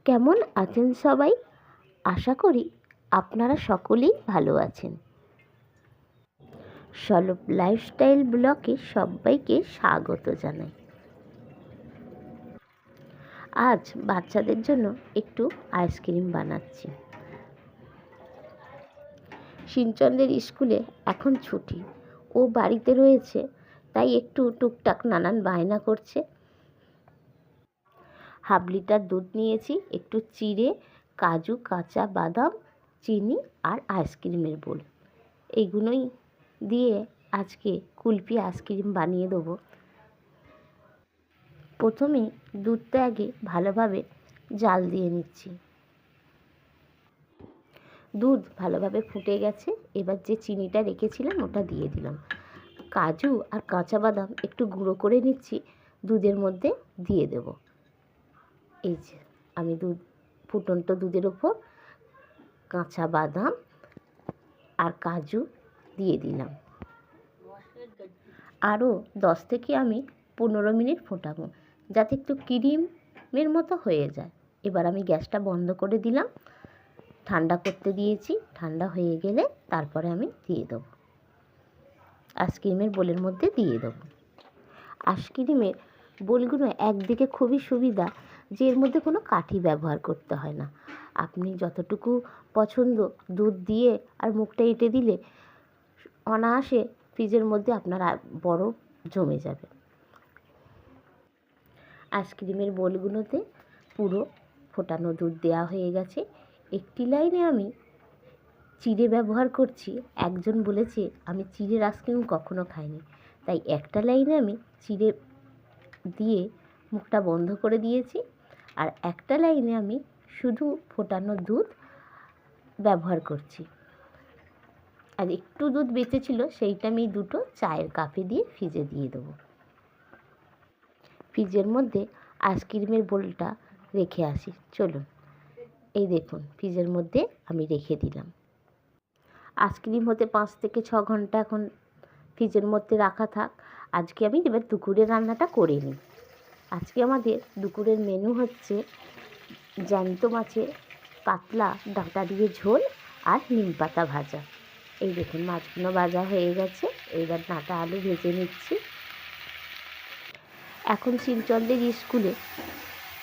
কেমন আছেন সবাই? আশা করি আপনারা সকলেই ভালো আছেন। সলভ লাইফস্টাইল ব্লগে সবাইকে স্বাগত জানাই। আজ বাচ্চাদের জন্য একটু আইসক্রিম বানাচ্ছি। সিনচন্দের স্কুলে এখন ছুটি, ও বাড়িতে রয়েছে, তাই একটু টুকটাক নানান বায়না করছে। হাফ লিটার দুধ নিয়েছি, একটু চিড়ে, কাজু, কাঁচা বাদাম, চিনি আর আইসক্রিমের বোল, এইগুলোই দিয়ে আজকে কুলফি আইসক্রিম বানিয়ে দেবো। প্রথমে দুধটা আগে ভালোভাবে জাল দিয়ে নিচ্ছি। দুধ ভালোভাবে ফুটে গেছে, এবার যে চিনিটা রেখেছিলাম ওটা দিয়ে দিলাম। কাজু আর কাঁচা বাদাম একটু গুঁড়ো করে নিচ্ছি, দুধের মধ্যে দিয়ে দেব। এই যে আমি ফুটন্ত দুধের ওপর কাঁচা বাদাম আর কাজু দিয়ে দিলাম। আরও 10 থেকে 15 মিনিট ফোটাবো, যাতে একটু ক্রিমের মতো হয়ে যায়। এবার আমি গ্যাসটা বন্ধ করে দিলাম, ঠান্ডা করতে দিয়েছি। ঠান্ডা হয়ে গেলে তারপরে আমি দিয়ে দেবো, আইসক্রিমের বোলের মধ্যে দিয়ে দেবো। আইসক্রিমের বোলগুলো একদিকে খুবই সুবিধা যে এর মধ্যে কোনো কাঠি ব্যবহার করতে হয় না। আপনি যতটুকু পছন্দ দুধ দিয়ে আর মুখটা এঁটে দিলে অনায়াসে ফ্রিজের মধ্যে আপনার বরফ জমে যাবে। আইসক্রিমের বোলগুলোতে পুরো ফোটানো দুধ দেওয়া হয়ে গেছে। একটি লাইনে আমি চিড়ে ব্যবহার করছি। একজন বলেছে আমি চিড়ের আইসক্রিম কখনো খাইনি, তাই একটা লাইনে আমি চিড়ে দিয়ে মুখটা বন্ধ করে দিয়েছি, আর একটা লাইনে আমি শুধু ফোটানো দুধ ব্যবহার করছি। আর একটু দুধ বেঁচেছিল, সেইটা আমি দুটো চায়ের কাপে দিয়ে ফ্রিজে দিয়ে দেবো। ফ্রিজের মধ্যে আইসক্রিমের বোলটা রেখে আসি। চলুন, এই দেখুন ফ্রিজের মধ্যে আমি রেখে দিলাম। আইসক্রিম হতে 5 থেকে 6 ঘন্টা এখন ফ্রিজের মধ্যে রাখা থাক। আজকে আমি এবার দুপুরের রান্নাটা করে নিই। আজকে আমাদের দুপুরের মেনু হচ্ছে জ্যান্ত মাছের পাতলা ডাঁটা দিয়ে ঝোল আর নিম পাতা ভাজা। এই দেখুন মাছগুলো ভাজা হয়ে গেছে, এইবার ডাঁটা আলু ভেজে নিচ্ছি। এখন শিবচন্দ্রের স্কুলে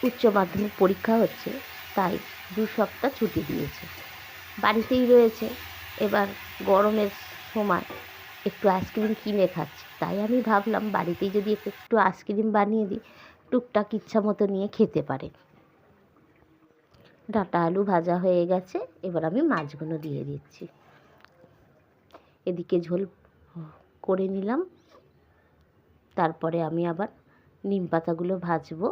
উচ্চ মাধ্যমিক পরীক্ষা হচ্ছে, তাই 2 সপ্তাহ ছুটি দিয়েছে, বাড়িতেই রয়েছে। এবার গরমের সময় একটু আইসক্রিম কিনে খাচ্ছি, তাই আমি ভাবলাম বাড়িতেই যদি একটু আইসক্রিম বানিয়ে দিই, টুকটাক ইচ্ছা মতো নিয়ে খেতে পারে। ডাঁটা আলু ভাজা হয়ে গেছে, এবার আমি মাছগুলো দিয়ে দিচ্ছি। এদিকে ঝোল করে নিলাম, তারপরে আমি আবার নিম পাতাগুলো ভাজবো।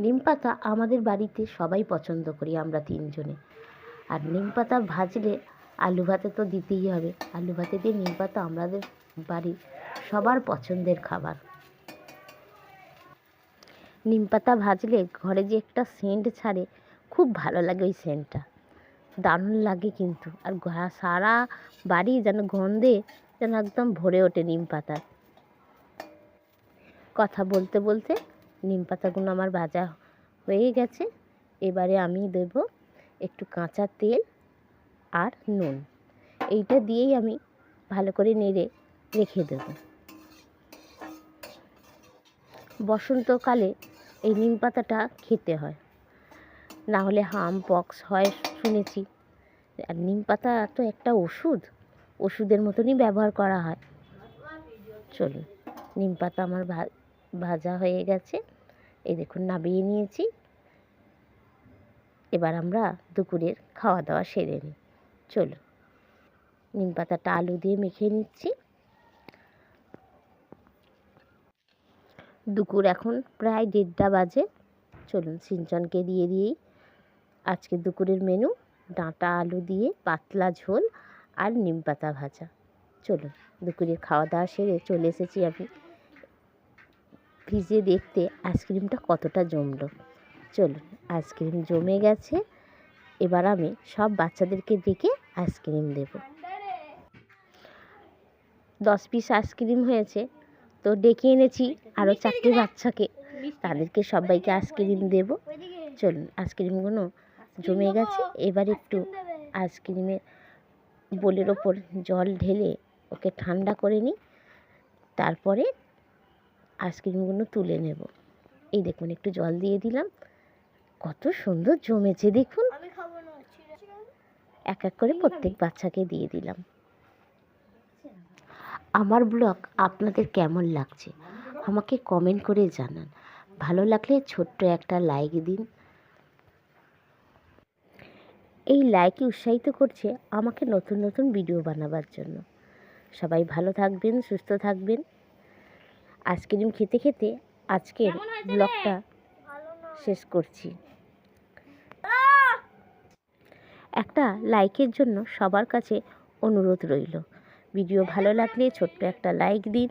নিম পাতা আমাদের বাড়িতে সবাই পছন্দ করি, আমরা 3 জনে। আর নিম পাতা ভাজলে আলু ভাতে তো দিতেই হবে। আলু ভাতে দিয়ে নিম পাতা আমাদের বাড়ির সবার পছন্দের খাবার। নিম পাতা ভাজলে ঘরে যে একটা সেন্ট ছাড়ে, খুব ভালো লাগে ওই সেন্টটা, দারুণ লাগে কিন্তু। আর সারা বাড়ি যেন গন্ধে যেন একদম ভরে ওঠে নিম পাতার। কথা বলতে বলতে নিম পাতাগুলো আমার ভাজা হয়ে গেছে। এবারে আমি দেব একটু কাঁচা তেল আর নুন, এইটা দিয়েই আমি ভালো করে নেড়ে রেখে দেব। বসন্তকালে এই নিম পাতাটা খেতে হয়, না হলে হাম পক্স হয় শুনেছি। আর নিম পাতা তো একটা ওষুধের মতনই ব্যবহার করা হয়। চলুন, নিম পাতা আমার ভাজা হয়ে গেছে, এই দেখুন নামিয়ে নিয়েছি। এবার আমরা দুপুরের খাওয়া দাওয়া সেরে নিই। চলুন, নিম পাতাটা আলু দিয়ে মেখে নিচ্ছি। দুপুর এখন প্রায় 1:30 বাজে। চলুন সিনচনকে দিয়ে দিয়েই আজকে দুপুরের মেনু ডাঁটা আলু দিয়ে পাতলা ঝোল আর নিম পাতা ভাজা। চলুন, দুপুরের খাওয়া দাওয়া সেরে চলে এসেছি আমি ফ্রিজে দেখতে আইসক্রিমটা কতটা জমলো। চলুন, আইসক্রিম জমে গেছে। এবার আমি সব বাচ্চাদেরকে ডেকে আইসক্রিম দেব। 10 পিস আইসক্রিম হয়েছে, তো ডেকে এনেছি আরও 4টে বাচ্চাকে। তাদেরকে সবাইকে আইসক্রিম দেবো। চলুন, আইসক্রিমগুলো জমে গেছে, এবার একটু আইসক্রিমের বোলের ওপর জল ঢেলে ওকে ঠান্ডা করে নিই, তারপরে আইসক্রিমগুলো তুলে নেব। এই দেখুন, একটু জল দিয়ে দিলাম, কত সুন্দর জমেছে দেখুন। এক এক করে প্রত্যেক বাচ্চাকে দিয়ে দিলাম। আমার ব্লগ আপনাদের কেমন লাগছে আমাকে কমেন্ট করে জানান। ভালো লাগলে ছোট্ট একটা লাইক দিন। এই লাইকই উৎসাহিত করছে আমাকে নতুন নতুন ভিডিও বানাবার জন্য। সবাই ভালো থাকবেন, সুস্থ থাকবেন। আইসক্রিম খেতে খেতে আজকের ব্লগটা শেষ করছি। একটা লাইকের জন্য সবার কাছে অনুরোধ রইল। ভিডিও ভালো লাগলে ছোট্ট একটা লাইক দিন।